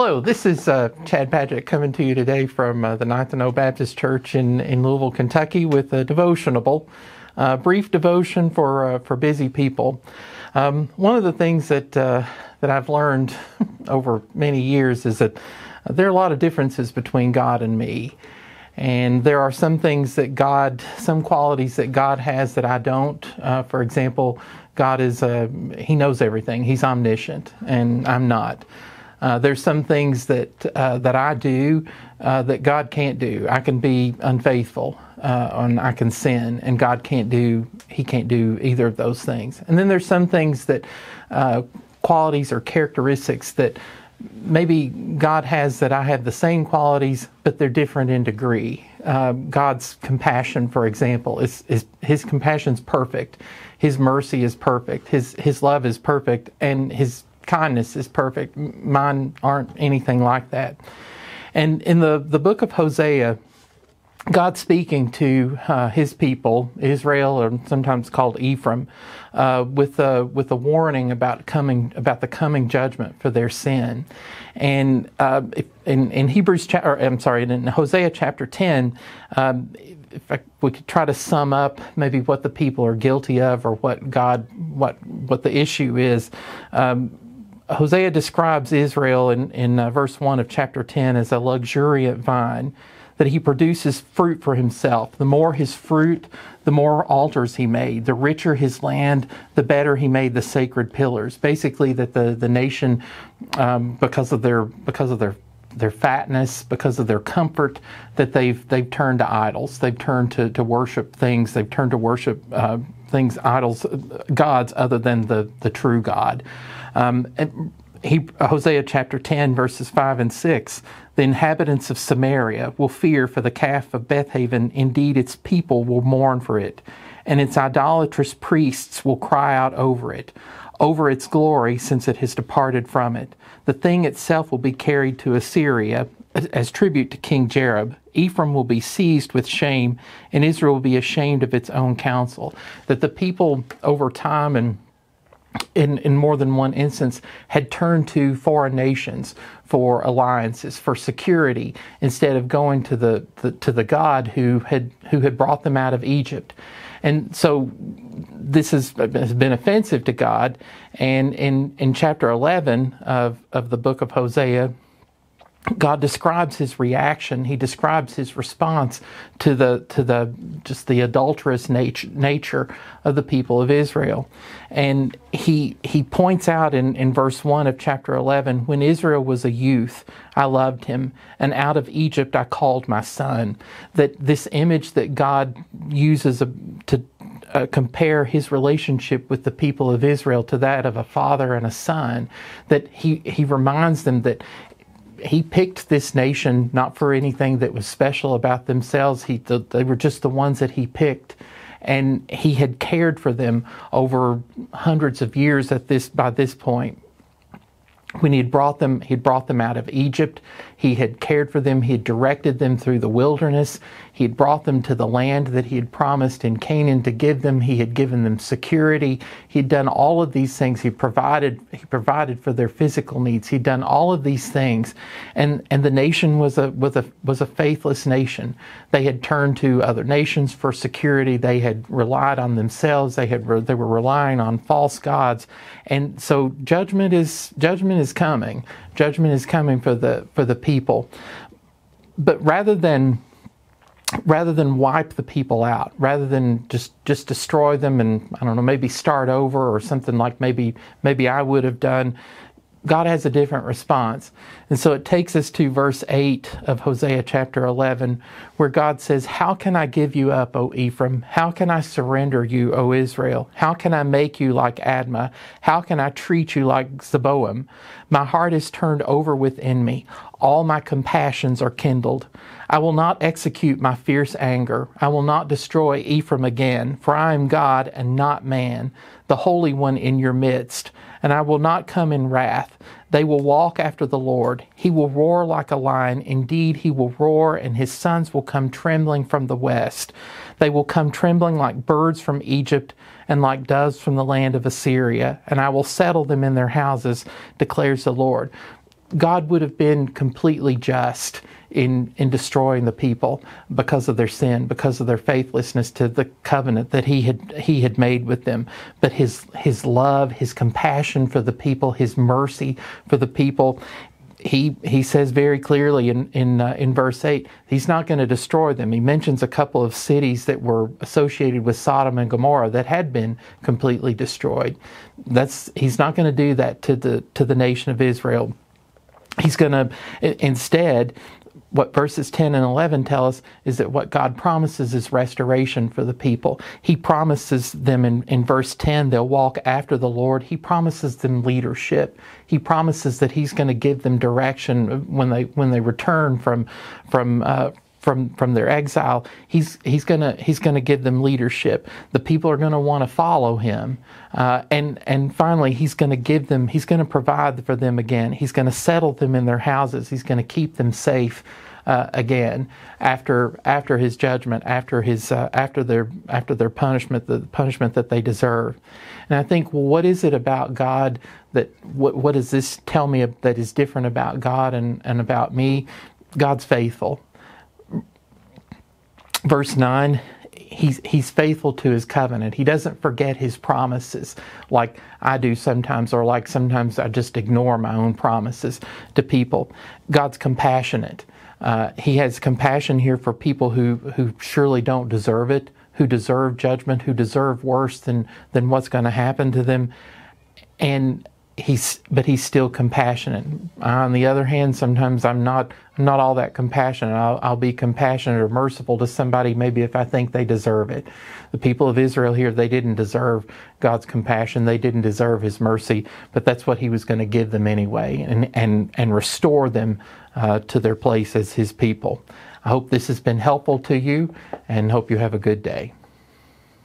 Hello, this is Chad Padgett coming to you today from the Ninth and O Baptist Church in Louisville, Kentucky with a devotionable, brief devotion for busy people. One of the things that I've learned over many years is that there are a lot of differences between God and me. And there are some things that some qualities that God has that I don't. For example, God He knows everything. He's omniscient, and I'm not. There's some things that I do that God can't do. I can be unfaithful, and I can sin, and God can't do. He can't do either of those things. And then there's some things that qualities or characteristics that maybe God has that I have the same qualities, but they're different in degree. God's compassion, for example, His compassion's perfect. His mercy is perfect. His love is perfect, and His kindness is perfect. Mine aren't anything like that. And in the book of Hosea, God speaking to His people, Israel, or sometimes called Ephraim, with a warning about the coming judgment for their sin. And in Hosea chapter 10, we could try to sum up maybe what the people are guilty of, or what the issue is. Hosea describes Israel in verse 1 of chapter 10 as a luxuriant vine, that he produces fruit for himself. The more his fruit, the more altars he made. The richer his land, the better he made the sacred pillars. Basically, that the nation, because of their fatness, because of their comfort, that they've turned to idols. They've turned to worship things. They've turned to worship idols, gods other than the true God. Hosea chapter 10, verses 5 and 6, the inhabitants of Samaria will fear for the calf of Bethaven. Indeed, its people will mourn for it, and its idolatrous priests will cry out over its glory, since it has departed from it. The thing itself will be carried to Assyria as tribute to King Jareb. Ephraim will be seized with shame, and Israel will be ashamed of its own counsel. That the people over time and in more than one instance had turned to foreign nations for alliances, for security, instead of going to the God who had brought them out of Egypt. And so this has been offensive to God. And in chapter 11 of the book of Hosea, God describes His reaction. He describes His response to the adulterous nature of the people of Israel. And he points out in verse 1 of chapter 11, when Israel was a youth, I loved him, and out of Egypt I called my son. That this image that God uses to compare His relationship with the people of Israel to that of a father and a son, that he reminds them that He picked this nation not for anything that was special about themselves. They were just the ones that He picked, and He had cared for them over hundreds of years by this point. When He had brought them out of Egypt, He had cared for them. He had directed them through the wilderness. He had brought them to the land that He had promised in Canaan to give them. He had given them security. He had done all of these things. He provided for their physical needs. He'd done all of these things, and the nation was a faithless nation. They had turned to other nations for security. They had relied on themselves. They were relying on false gods, and so judgment is coming. Judgment is coming for the people. But rather than wipe the people out, rather than just destroy them and, I don't know, maybe start over or something like maybe I would have done, God has a different response. And so it takes us to verse 8 of Hosea chapter 11, where God says, how can I give you up, O Ephraim? How can I surrender you, O Israel? How can I make you like Admah? How can I treat you like Zeboim? My heart is turned over within me. All my compassions are kindled. I will not execute my fierce anger. I will not destroy Ephraim again, for I am God and not man, the Holy One in your midst. And I will not come in wrath. They will walk after the Lord. He will roar like a lion. Indeed, He will roar, and His sons will come trembling from the west. They will come trembling like birds from Egypt and like doves from the land of Assyria. And I will settle them in their houses, declares the Lord. God would have been completely just in destroying the people because of their sin, because of their faithlessness to the covenant that he had made with them. But his love, his compassion for the people, his mercy for the people, he says very clearly in verse 8, he's not going to destroy them. He mentions a couple of cities that were associated with Sodom and Gomorrah that had been completely destroyed. He's not going to do that to the nation of Israel. He's going to, instead, what verses 10 and 11 tell us is that what God promises is restoration for the people. He promises them in verse 10 they'll walk after the Lord. He promises them leadership. He promises that He's going to give them direction when they return from their exile. He's going to give them leadership. The people are going to want to follow Him, and finally He's going to provide for them again. He's going to settle them in their houses. He's going to keep them safe again after His judgment, after their punishment, the punishment that they deserve. And I think, well, what is it about God what does this tell me that is different about God and about me? God's faithful. Verse 9, he's faithful to His covenant. He doesn't forget His promises like I do sometimes, or like sometimes I just ignore my own promises to people. God's compassionate. He has compassion here for people who surely don't deserve it, who deserve judgment, who deserve worse than what's going to happen to them. But He's still compassionate. On the other hand, sometimes I'm not all that compassionate. I'll be compassionate or merciful to somebody maybe if I think they deserve it. The people of Israel here, they didn't deserve God's compassion. They didn't deserve His mercy, but that's what He was going to give them anyway, and restore them to their place as His people. I hope this has been helpful to you, and hope you have a good day.